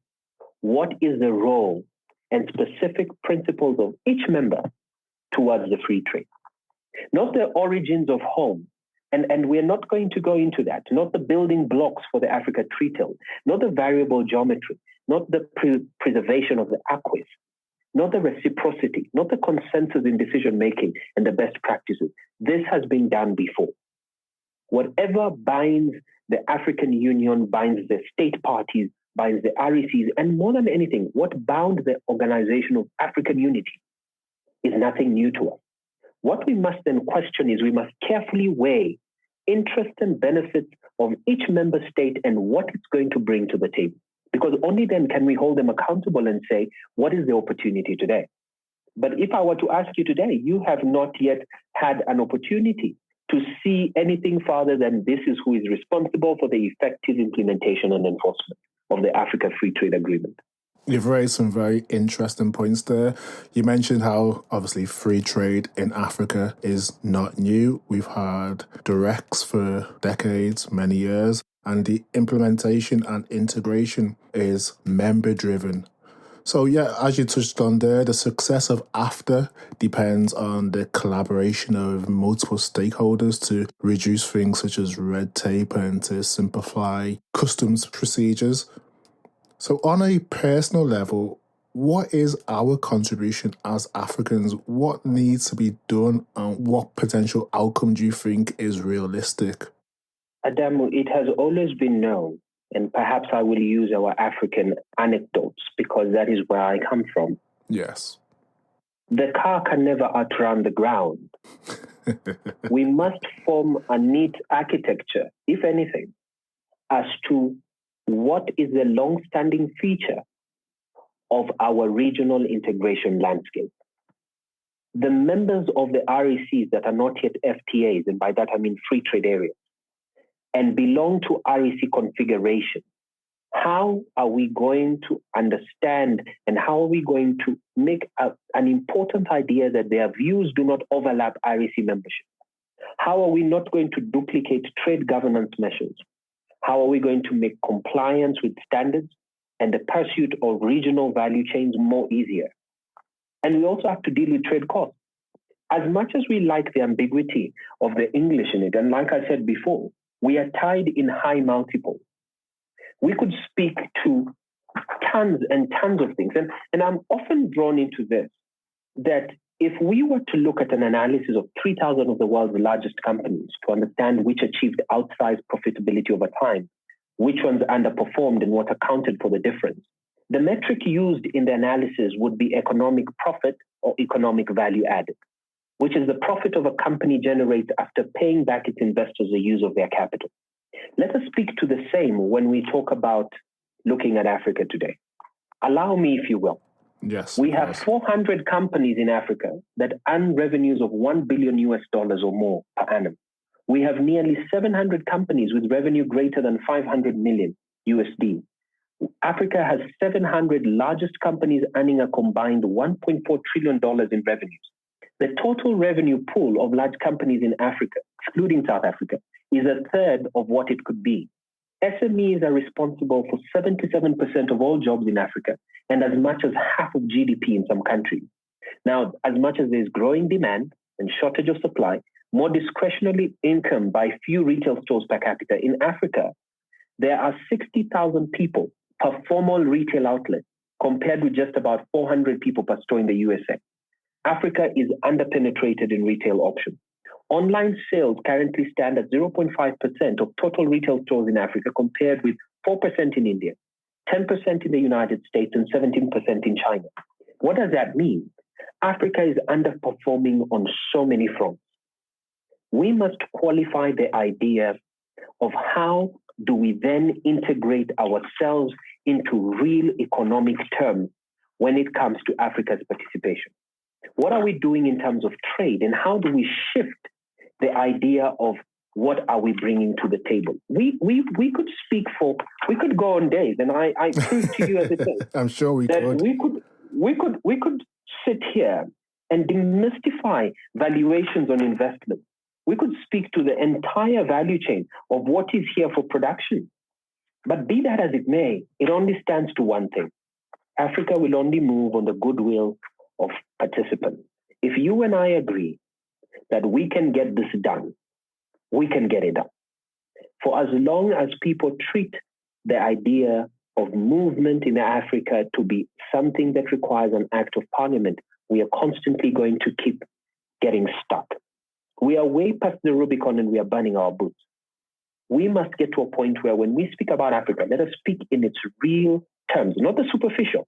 [SPEAKER 2] what is the role and specific principles of each member towards the free trade. Not the origins of home, and we're not going to go into that, not the building blocks for the Africa Treaty, not the variable geometry. not the preservation of the acquis, not the reciprocity, not the consensus in decision-making and the best practices. This has been done before. Whatever binds the African Union, binds the state parties, binds the RECs, and more than anything, what bound the Organization of African Unity is nothing new to us. What we must then question is we must carefully weigh interests and benefits of each member state and what it's going to bring to the table. Because only then can we hold them accountable and say, what is the opportunity today? But if I were to ask you today, you have not yet had an opportunity to see anything further than this is who is responsible for the effective implementation and enforcement of the Africa Free Trade Agreement.
[SPEAKER 3] You've raised some very interesting points there. You mentioned how obviously free trade in Africa is not new. We've had directs for decades, many years, and the implementation and integration is member-driven. So yeah, as you touched on there, the success of AfTA depends on the collaboration of multiple stakeholders to reduce things such as red tape and to simplify customs procedures. So on a personal level, what is our contribution as Africans? What needs to be done and what potential outcome do you think is realistic?
[SPEAKER 2] Adamu, it has always been known, and perhaps I will use our African anecdotes because that is where I come from.
[SPEAKER 3] Yes.
[SPEAKER 2] The car can never outrun the ground. We must form a neat architecture, if anything, as to what is the long-standing feature of our regional integration landscape. The members of the RECs that are not yet FTAs, and by that I mean free trade areas, and belong to REC configuration, how are we going to understand and how are we going to make an important idea that their views do not overlap REC membership? How are we not going to duplicate trade governance measures? How are we going to make compliance with standards and the pursuit of regional value chains more easier? And we also have to deal with trade costs. As much as we like the ambiguity of the English in it, and like I said before, we are tied in high multiples. We could speak to tons and tons of things. And I'm often drawn into this, that if we were to look at an analysis of 3,000 of the world's largest companies to understand which achieved outsized profitability over time, which ones underperformed and what accounted for the difference, the metric used in the analysis would be economic profit or economic value added, which is the profit of a company generates after paying back its investors the use of their capital. Let us speak to the same when we talk about looking at Africa today. Allow me, if you will.
[SPEAKER 3] Yes.
[SPEAKER 2] We have 400 companies in Africa that earn revenues of $1 billion or more per annum. We have nearly 700 companies with revenue greater than 500 million USD. Africa has 700 largest companies earning a combined $1.4 trillion in revenues. The total revenue pool of large companies in Africa, excluding South Africa, is a third of what it could be. SMEs are responsible for 77% of all jobs in Africa and as much as half of GDP in some countries. Now, as much as there's growing demand and shortage of supply, more discretionary income by few retail stores per capita, in Africa, there are 60,000 people per formal retail outlet compared with just about 400 people per store in the USA. Africa is underpenetrated in retail options. Online sales currently stand at 0.5% of total retail stores in Africa compared with 4% in India, 10% in the United States, and 17% in China. What does that mean? Africa is underperforming on so many fronts. We must qualify the idea of how do we then integrate ourselves into real economic terms when it comes to Africa's participation. What are we doing in terms of trade, and how do we shift the idea of what are we bringing to the table? We could speak for, we could go on days, and I prove to you as it is.
[SPEAKER 3] I'm sure we could.
[SPEAKER 2] We could sit here and demystify valuations on investment. We could speak to the entire value chain of what is here for production. But be that as it may, it only stands to one thing. Africa will only move on the goodwill of participants. If you and I agree that we can get this done, we can get it done. For as long as people treat the idea of movement in Africa to be something that requires an act of parliament, we are constantly going to keep getting stuck. We are way past the Rubicon and we are burning our boots. We must get to a point where when we speak about Africa, let us speak in its real terms, not the superficial.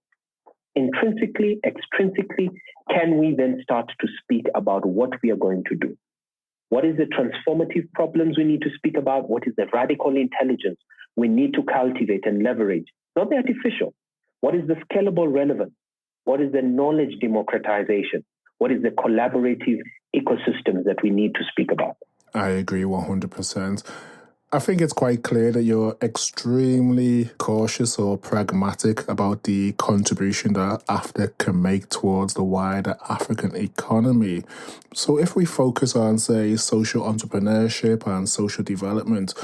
[SPEAKER 2] Intrinsically, extrinsically, can we then start to speak about what we are going to do? What is the transformative problems we need to speak about? What is the radical intelligence we need to cultivate and leverage? Not the artificial. What is the scalable relevance? What is the knowledge democratization? What is the collaborative ecosystems that we need to speak about?
[SPEAKER 3] I agree 100%. I think it's quite clear that you're extremely cautious or pragmatic about the contribution that Africa can make towards the wider African economy. So if we focus on, say, social entrepreneurship and social development,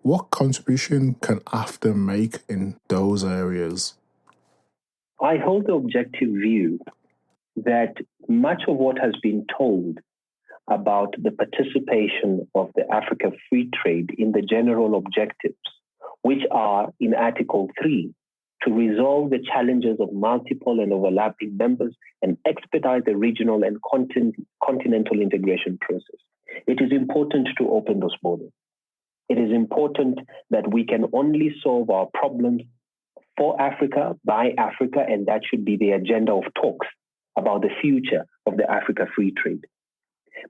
[SPEAKER 3] what contribution can Africa make in those areas?
[SPEAKER 2] I hold the objective view that much of what has been told about the participation of the Africa Free Trade in the general objectives, which are in Article 3, to resolve the challenges of multiple and overlapping members and expedite the regional and continental integration process. It is important to open those borders. It is important that we can only solve our problems for Africa, by Africa, and that should be the agenda of talks about the future of the Africa Free Trade.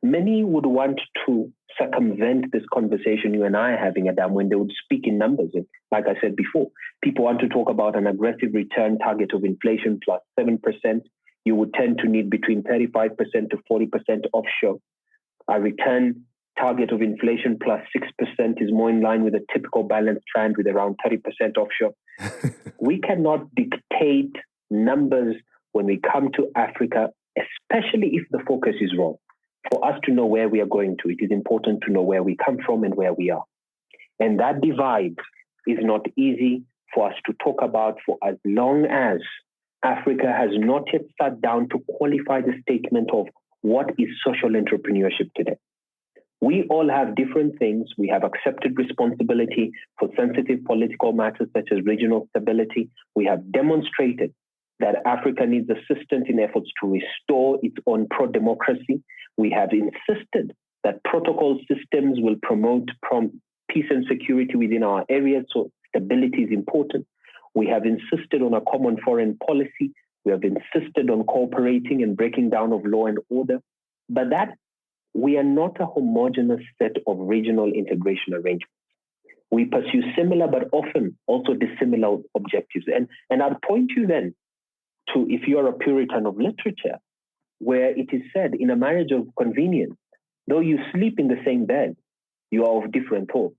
[SPEAKER 2] Many would want to circumvent this conversation you and I are having, Adam, when they would speak in numbers. And like I said before, people want to talk about an aggressive return target of inflation plus 7%. You would tend to need between 35% to 40% offshore. A return target of inflation plus 6% is more in line with a typical balanced trend with around 30% offshore. We cannot dictate numbers when we come to Africa, especially if the focus is wrong. For us to know where we are going to, it is important to know where we come from and where we are. And that divide is not easy for us to talk about for as long as Africa has not yet sat down to qualify the statement of what is social entrepreneurship today. We all have different things. We have accepted responsibility for sensitive political matters such as regional stability. We have demonstrated that Africa needs assistance in efforts to restore its own pro-democracy. We have insisted that protocol systems will promote peace and security within our areas, so stability is important. We have insisted on a common foreign policy. We have insisted on cooperating and breaking down of law and order. But that we are not a homogeneous set of regional integration arrangements. We pursue similar but often also dissimilar objectives. And I'd point you then to, if you are a Puritan of literature, where it is said in a marriage of convenience, though you sleep in the same bed, you are of different thoughts.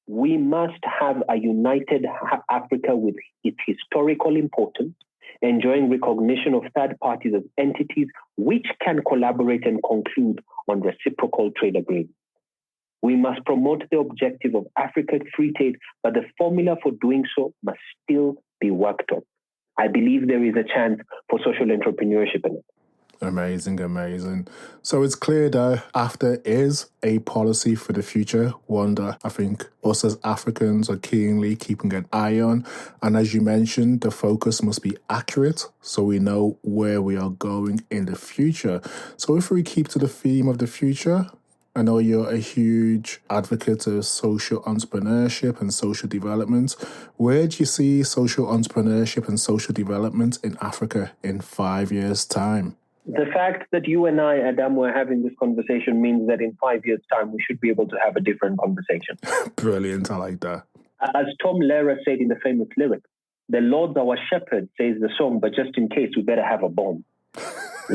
[SPEAKER 2] We must have a united Africa with its historical importance, enjoying recognition of third parties as entities which can collaborate and conclude on reciprocal trade agreements. We must promote the objective of African free trade, but the formula for doing so must still be worked on. I believe there is a chance for social entrepreneurship in it.
[SPEAKER 3] Amazing, amazing. So it's clear that AFTA is a policy for the future, one that I think us as Africans are keenly keeping an eye on. And as you mentioned, the focus must be accurate so we know where we are going in the future. So if we keep to the theme of the future, I know you're a huge advocate of social entrepreneurship and social development. Where do you see social entrepreneurship and social development in Africa in 5 years' time?
[SPEAKER 2] The fact that you and I, Adam, were having this conversation means that in 5 years' time, we should be able to have a different conversation.
[SPEAKER 3] Brilliant. I like that.
[SPEAKER 2] As Tom Lehrer said in the famous lyric, "The Lord's our shepherd," says the song, but just in case, we better have a bomb.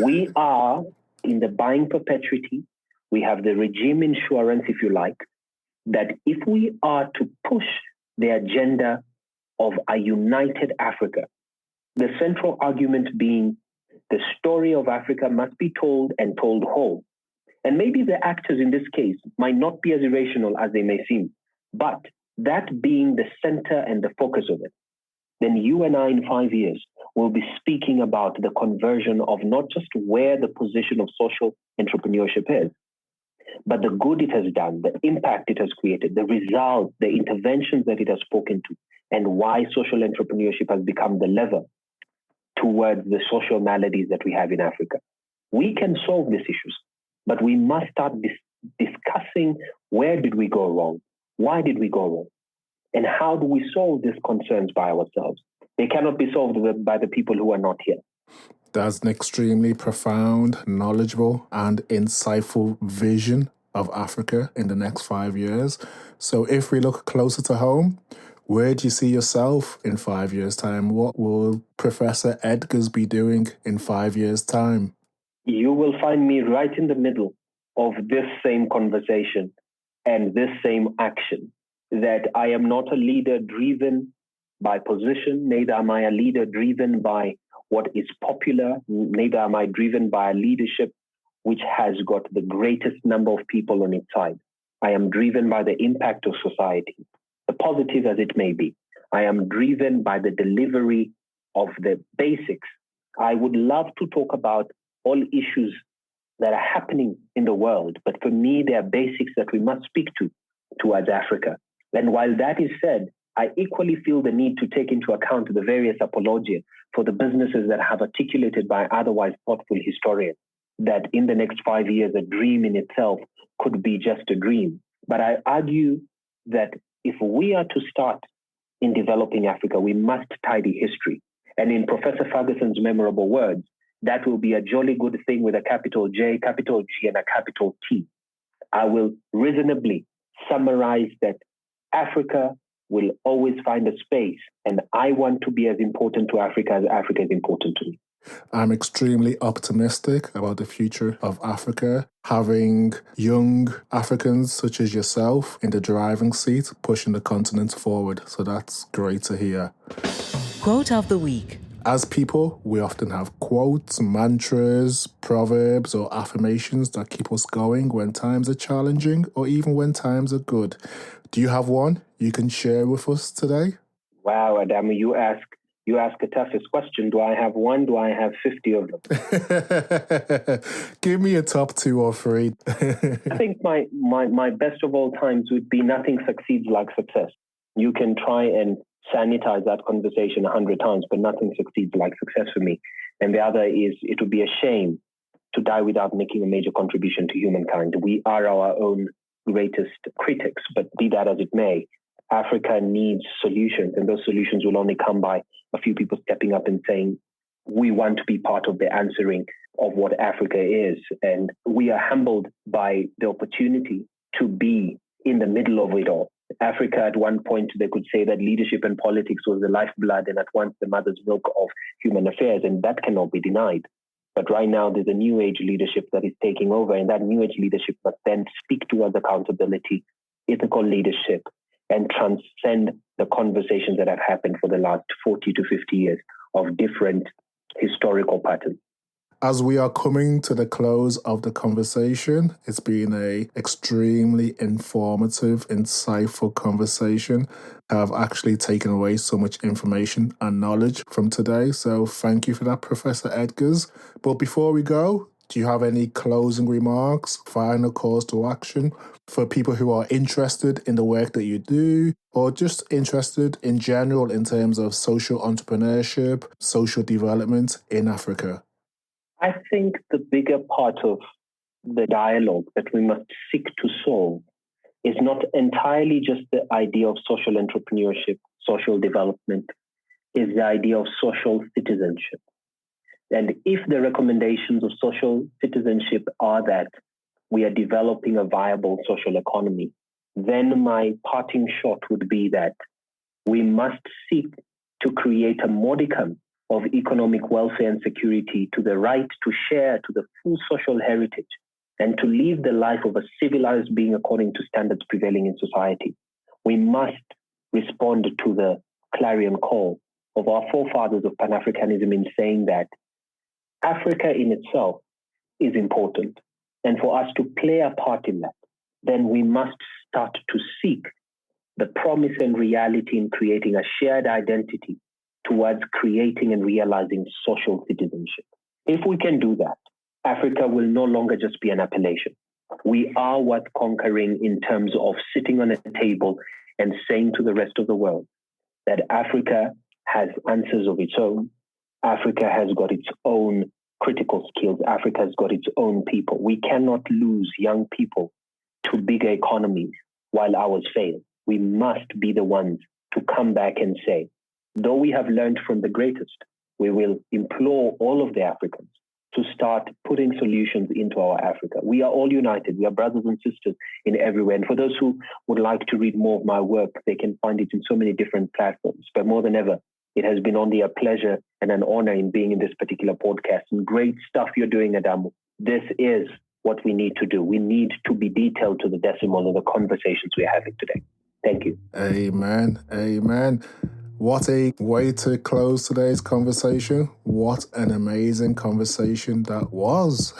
[SPEAKER 2] We are in the buying perpetuity. We have the regime insurance, if you like, that if we are to push the agenda of a united Africa, the central argument being the story of Africa must be told and told whole. And maybe the actors in this case might not be as irrational as they may seem, but that being the center and the focus of it, then you and I in 5 years will be speaking about the conversion of not just where the position of social entrepreneurship is, but the good it has done, the impact it has created, the results, the interventions that it has spoken to, and why social entrepreneurship has become the lever towards the social maladies that we have in Africa. We can solve these issues, but we must start discussing where did we go wrong? Why did we go wrong? And how do we solve these concerns by ourselves? They cannot be solved by the people who are not here.
[SPEAKER 3] That's an extremely profound, knowledgeable, and insightful vision of Africa in the next 5 years. So if we look closer to home, where do you see yourself in 5 years' time? What will Professor Edgars be doing in 5 years' time?
[SPEAKER 2] You will find me right in the middle of this same conversation and this same action, that I am not a leader driven by position, neither am I a leader driven by what is popular, neither am I driven by a leadership which has got the greatest number of people on its side. I am driven by the impact of society, the positive as it may be. I am driven by the delivery of the basics. I would love to talk about all issues that are happening in the world, but for me, there are basics that we must speak to towards Africa. And while that is said, I equally feel the need to take into account the various apologia for the businesses that have articulated by otherwise thoughtful historians that in the next 5 years, a dream in itself could be just a dream. But I argue that if we are to start in developing Africa, we must tidy history. And in Professor Ferguson's memorable words, that will be a jolly good thing with a capital J, capital G, and a capital T. I will reasonably summarize that Africa will always find a space, and I want to be as important to Africa as Africa is important to me.
[SPEAKER 3] I'm extremely optimistic about the future of Africa, having young Africans such as yourself in the driving seat, pushing the continent forward. So that's great to hear.
[SPEAKER 1] Quote of the week.
[SPEAKER 3] As people, we often have quotes, mantras, proverbs, or affirmations that keep us going when times are challenging or even when times are good. Do you have one you can share with us today?
[SPEAKER 2] Wow, Adamu, you ask the toughest question. Do I have one? Do I have 50 of them?
[SPEAKER 3] Give me a top 2 or 3.
[SPEAKER 2] I think my best of all times would be nothing succeeds like success. You can try and sanitize that conversation 100 times, but nothing succeeds like success for me. And the other is, it would be a shame to die without making a major contribution to humankind. We are our own greatest critics, but be that as it may, Africa needs solutions, and those solutions will only come by a few people stepping up and saying, we want to be part of the answering of what Africa is. And we are humbled by the opportunity to be in the middle of it all. Africa, at one point, they could say that leadership and politics was the lifeblood and at once the mother's milk of human affairs, and that cannot be denied. But right now, there's a new age leadership that is taking over, and that new age leadership must then speak towards accountability, ethical leadership, and transcend the conversations that have happened for the last 40 to 50 years of different historical patterns.
[SPEAKER 3] As we are coming to the close of the conversation, it's been an extremely informative, insightful conversation. I've actually taken away so much information and knowledge from today. So thank you for that, Professor Edgars. But before we go, do you have any closing remarks, final calls to action for people who are interested in the work that you do, or just interested in general in terms of social entrepreneurship, social development in Africa?
[SPEAKER 2] I think the bigger part of the dialogue that we must seek to solve is not entirely just the idea of social entrepreneurship, social development, is the idea of social citizenship. And if the recommendations of social citizenship are that we are developing a viable social economy, then my parting shot would be that we must seek to create a modicum of economic welfare and security to the right to share to the full social heritage and to live the life of a civilized being according to standards prevailing in society. We must respond to the clarion call of our forefathers of Pan-Africanism in saying that Africa in itself is important. And for us to play a part in that, then we must start to seek the promise and reality in creating a shared identity towards creating and realizing social citizenship. If we can do that, Africa will no longer just be an appellation. We are worth conquering in terms of sitting on a table and saying to the rest of the world that Africa has answers of its own. Africa has got its own critical skills. Africa has got its own people. We cannot lose young people to bigger economies while ours fail. We must be the ones to come back and say, though we have learned from the greatest, we will implore all of the Africans to start putting solutions into our Africa. We are all united. We are brothers and sisters in everywhere. And for those who would like to read more of my work, they can find it in so many different platforms. But more than ever, it has been only a pleasure and an honor in being in this particular podcast. And great stuff you're doing, Adamu. This is what we need to do. We need to be detailed to the decimal in the conversations we're having today. Thank you.
[SPEAKER 3] Amen. Amen. What a way to close today's conversation. What an amazing conversation that was.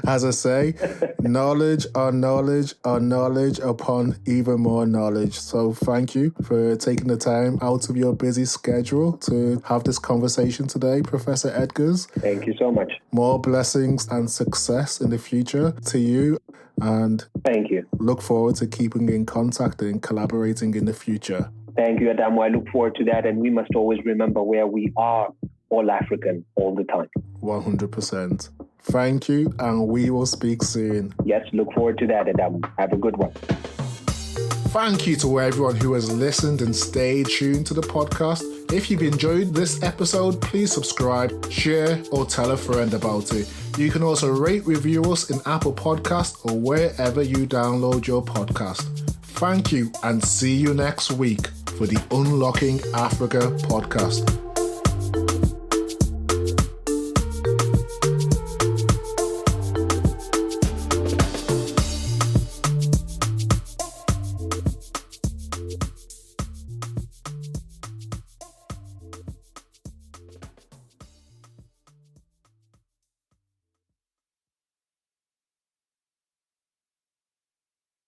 [SPEAKER 3] As I say, knowledge on knowledge on knowledge upon even more knowledge. So thank you for taking the time out of your busy schedule to have this conversation today, Professor Edgars.
[SPEAKER 2] Thank you so much.
[SPEAKER 3] More blessings and success in the future to you. And
[SPEAKER 2] thank you.
[SPEAKER 3] Look forward to keeping in contact and collaborating in the future.
[SPEAKER 2] Thank you, Adamu. I look forward to that. And we must always remember where we are all African all the time.
[SPEAKER 3] 100%. Thank you. And we will speak soon.
[SPEAKER 2] Yes, look forward to that, Adamu. Have a good one.
[SPEAKER 3] Thank you to everyone who has listened and stayed tuned to the podcast. If you've enjoyed this episode, please subscribe, share, or tell a friend about it. You can also rate, review us in Apple Podcasts or wherever you download your podcast. Thank you and see you next week for the Unlocking Africa podcast.